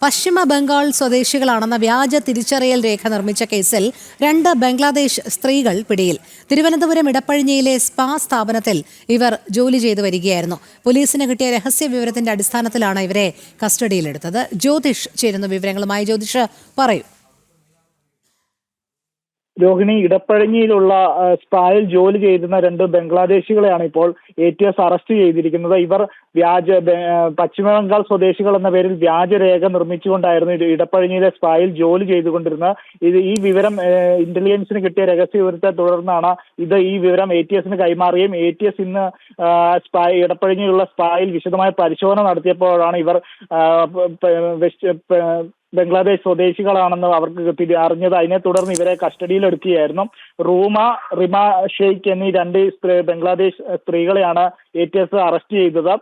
പശ്ചിമ ബംഗാൾ സ്വദേശികളാണെന്ന വ്യാജ തിരിച്ചറിയൽ രേഖ നിർമ്മിച്ച കേസിൽ 2 ബംഗ്ലാദേശ് സ്ത്രീകൾ പിടിയിൽ. തിരുവനന്തപുരം ഇടപ്പഴിഞ്ഞിയിലെ സ്പാ സ്ഥാപനത്തിൽ ഇവർ ജോലി ചെയ്തു വരികയായിരുന്നു. പോലീസിന് കിട്ടിയ രഹസ്യ വിവരത്തിന്റെ അടിസ്ഥാനത്തിലാണ് ഇവരെ കസ്റ്റഡിയിലെടുത്തത്. ജ്യോതിഷ് ചേരുന്ന വിവരങ്ങളുമായി. ജ്യോതിഷ്, പറയൂ. രോഹിണി, ഇടപ്പഴിഞ്ഞിയിലുള്ള സ്പായിൽ ജോലി ചെയ്തിരുന്ന 2 ബംഗ്ലാദേശികളെയാണ് ഇപ്പോൾ ATS അറസ്റ്റ് ചെയ്തിരിക്കുന്നത്. ഇവർ പശ്ചിമ ബംഗാൾ സ്വദേശികൾ എന്ന പേരിൽ വ്യാജരേഖ നിർമ്മിച്ചുകൊണ്ടായിരുന്നു ഇടപ്പഴിഞ്ഞിയിലെ സ്പായിൽ ജോലി ചെയ്തുകൊണ്ടിരുന്നത്. ഈ വിവരം ഇന്റലിജൻസിന് കിട്ടിയ രഹസ്യ വിവരത്തെ തുടർന്നാണ് ഈ വിവരം ATSന് കൈമാറുകയും ATS ഇന്ന് ഇടപ്പഴിഞ്ഞിയിലുള്ള സ്പായിൽ വിശദമായ പരിശോധന നടത്തിയപ്പോഴാണ് ഇവർ ബംഗ്ലാദേശ് സ്വദേശികളാണെന്ന് അവർക്ക് അറിഞ്ഞത്. അതിനെ തുടർന്ന് ഇവരെ കസ്റ്റഡിയിലെടുക്കുകയായിരുന്നു. റിമ ഷെയ്ഖ് എന്നീ 2 ബംഗ്ലാദേശ് സ്ത്രീകളെയാണ് ATS അറസ്റ്റ് ചെയ്തത്.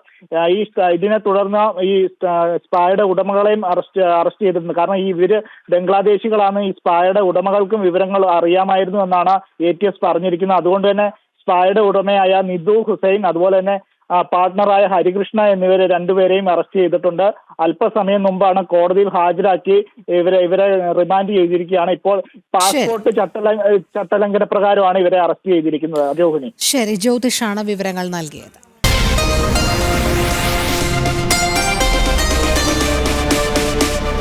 ഇതിനെ തുടർന്ന് ഈ സ്പായുടെ ഉടമകളെയും അറസ്റ്റ് ചെയ്തിട്ടുണ്ട്. കാരണം ഇവര് ബംഗ്ലാദേശികളാണ്. ഈ സ്പായുടെ ഉടമകൾക്കും വിവരങ്ങൾ അറിയാമായിരുന്നു എന്നാണ് ATS പറഞ്ഞിരിക്കുന്നത്. അതുകൊണ്ട് തന്നെ സ്പായുടെ ഉടമയായ നിധു ഹുസൈൻ, അതുപോലെ തന്നെ പാർട്ട്ണറായ ഹരികൃഷ്ണ എന്നിവരെ 2 പേരെയും അറസ്റ്റ് ചെയ്തിട്ടുണ്ട്. അല്പസമയം മുമ്പാണ് കോടതിയിൽ ഹാജരാക്കി ഇവരെ റിമാൻഡ് ചെയ്തിരിക്കുകയാണ്. ഇപ്പോൾ പാസ്പോർട്ട് ചട്ടലംഘന പ്രകാരമാണ് ഇവരെ അറസ്റ്റ് ചെയ്തിരിക്കുന്നത്. രോഹിണി, ശരി, ജ്യോതിഷാണ് വിവരങ്ങൾ നൽകിയത്.